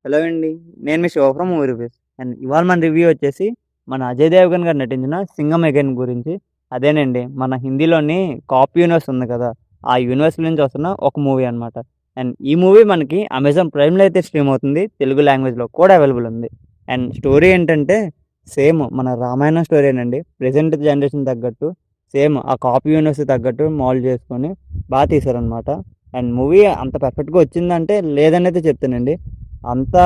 Hello అండి. నేను మీ 'Shiva from movie reviews' and ఇవాళ మన రివ్యూ వచ్చేసి మన అజయ్ దేవగన్ గారు నటించిన 'సింగం అగైన్' గురించి. అదేనండి మన హిందీలోని 'కాప్ యూనివర్స్' ఉంది కదా! ఆ యూనివర్స్ నుంచి వస్తున్న ఒక మూవీ అనమాట. అండ్ ఈ మూవీ మనకి అమెజాన్ ప్రైమ్‌లో అయితే స్ట్రీమ్ అవుతుంది. తెలుగు లాంగ్వేజ్‌లో కూడా అవైలబుల్ ఉంది. అండ్ స్టోరీ ఏంటంటే సేమ్ మన రామాయణం స్టోరీయేనండి. ప్రెజెంట్ జనరేషన్ తగ్గట్టు సేమ్ ఆ కాప్ యూనివర్స్‌కి తగ్గట్టు మౌల్డ్ చేసుకొని తీశారనమాట. అండ్ మూవీ అంత పర్ఫెక్ట్‌గా వచ్చిందంటే లేదనైతే చెప్తానండి. అంతా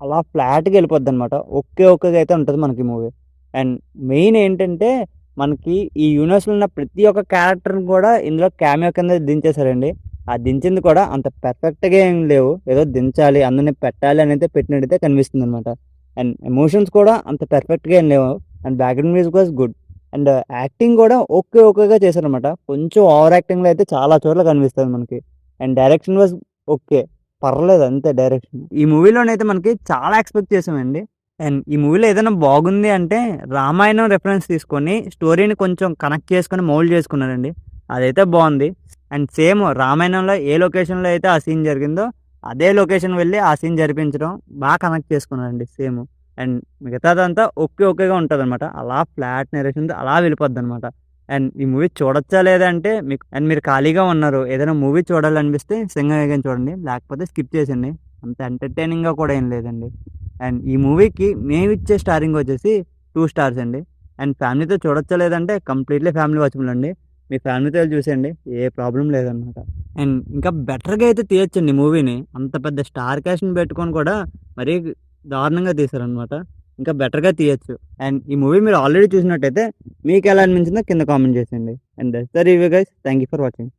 అలా ఫ్లాట్‌గా ఎళ్ళిపోద్దనమాట. ఓకే. ఓకేగా అయితే ఉంటది మనకి మూవీ. అండ్ మెయిన్ ఏంటంటే, మనకి ఈ యూనివర్స్‌లో ఉన్న ప్రతి ఒక్క క్యారెక్టర్‌ని కూడా ఇందులో క్యామియో కింద దించేశారండి. ఆ దించింది కూడా అంత పర్ఫెక్ట్‌గా ఏం లేవు. ఏదో దించాలి, అందరిని పెట్టాలి అనైతే పెట్టినట్టయితే కనిపిస్తుందనమాట. అండ్ ఎమోషన్స్ కూడా అంత పర్ఫెక్ట్‌గా ఏం లేవు. And background music was good. And acting కూడా ఓకే. ఓకేగా చేశారనమాట. కొంచెం ఓవర్ యాక్టింగ్‌లో అయితే చాలా చోట్ల కనిపిస్తది మనకి. And direction was okay. పర్లేదు అంతే డైరెక్షన్. ఈ మూవీలోనైతే మనకి చాలా ఎక్స్‌పెక్ట్ చేసామండి. అండ్ ఈ మూవీలో ఏదైనా బాగుంది అంటే, రామాయణం రిఫరెన్స్ తీసుకొని స్టోరీని కొంచెం కనెక్ట్ చేసుకొని మౌల్డ్ చేసుకున్నారండి. అదైతే బావుంది. అండ్ సేమ్ రామాయణంలో ఏ లొకేషన్‌లో అయితే ఆ సీన్ జరిగిందో, అదే లొకేషన్ వెళ్లి ఆ సీన్ జరిపించడం కనెక్ట్ చేసుకున్నారండి సేమ్. అండ్ మిగతాదంతా ఓకే. ఓకేగా ఉంటదనమాట. అలా ఫ్లాట్ నరేషన్‌తో అలా వెళ్ళిపోద్దనమాట. అండ్ ఈ మూవీ చూడొచ్చా లేదా అంటే మీరు ఖాళీగా ఉన్నారు. ఏదైనా మూవీ చూడాలనిపిస్తే 'సింగం అగైన్' చూడండి. లేకపోతే స్కిప్ చేసేయండి. అంత ఎంటర్‌టైనింగ్‌గా కూడా ఏం లేదండి. అండ్ ఈ మూవీకి మేమిచ్చే స్టారింగ్ వచ్చేసి 2 స్టార్స్ అండి. అండ్ ఫ్యామిలీతో చూడొచ్చా లేదంటే కంప్లీట్‌లీ ఫ్యామిలీ వాచబుల్ అండి. మీ ఫ్యామిలీతో ఎళ్లి చూసేయండి. ఏ ప్రాబ్లమ్ లేదనమాట. అండ్ ఇంకా బెటర్‌గా అయితే తీయొచ్చండి మూవీని. అంత పెద్ద స్టార్ కాస్ట్‌ని పెట్టుకొని కూడా మరీ దారుణంగా తీశారనమాట. ఇంకా బెటర్‌గా తీయొచ్చు. అండ్ ఈ మూవీ మీరు ఆల్రెడీ చూసినట్టయితే మీకెలా అనిపించిందో కింద కామెంట్ చేసేయండి. And that's the review guys. Thank you for watching.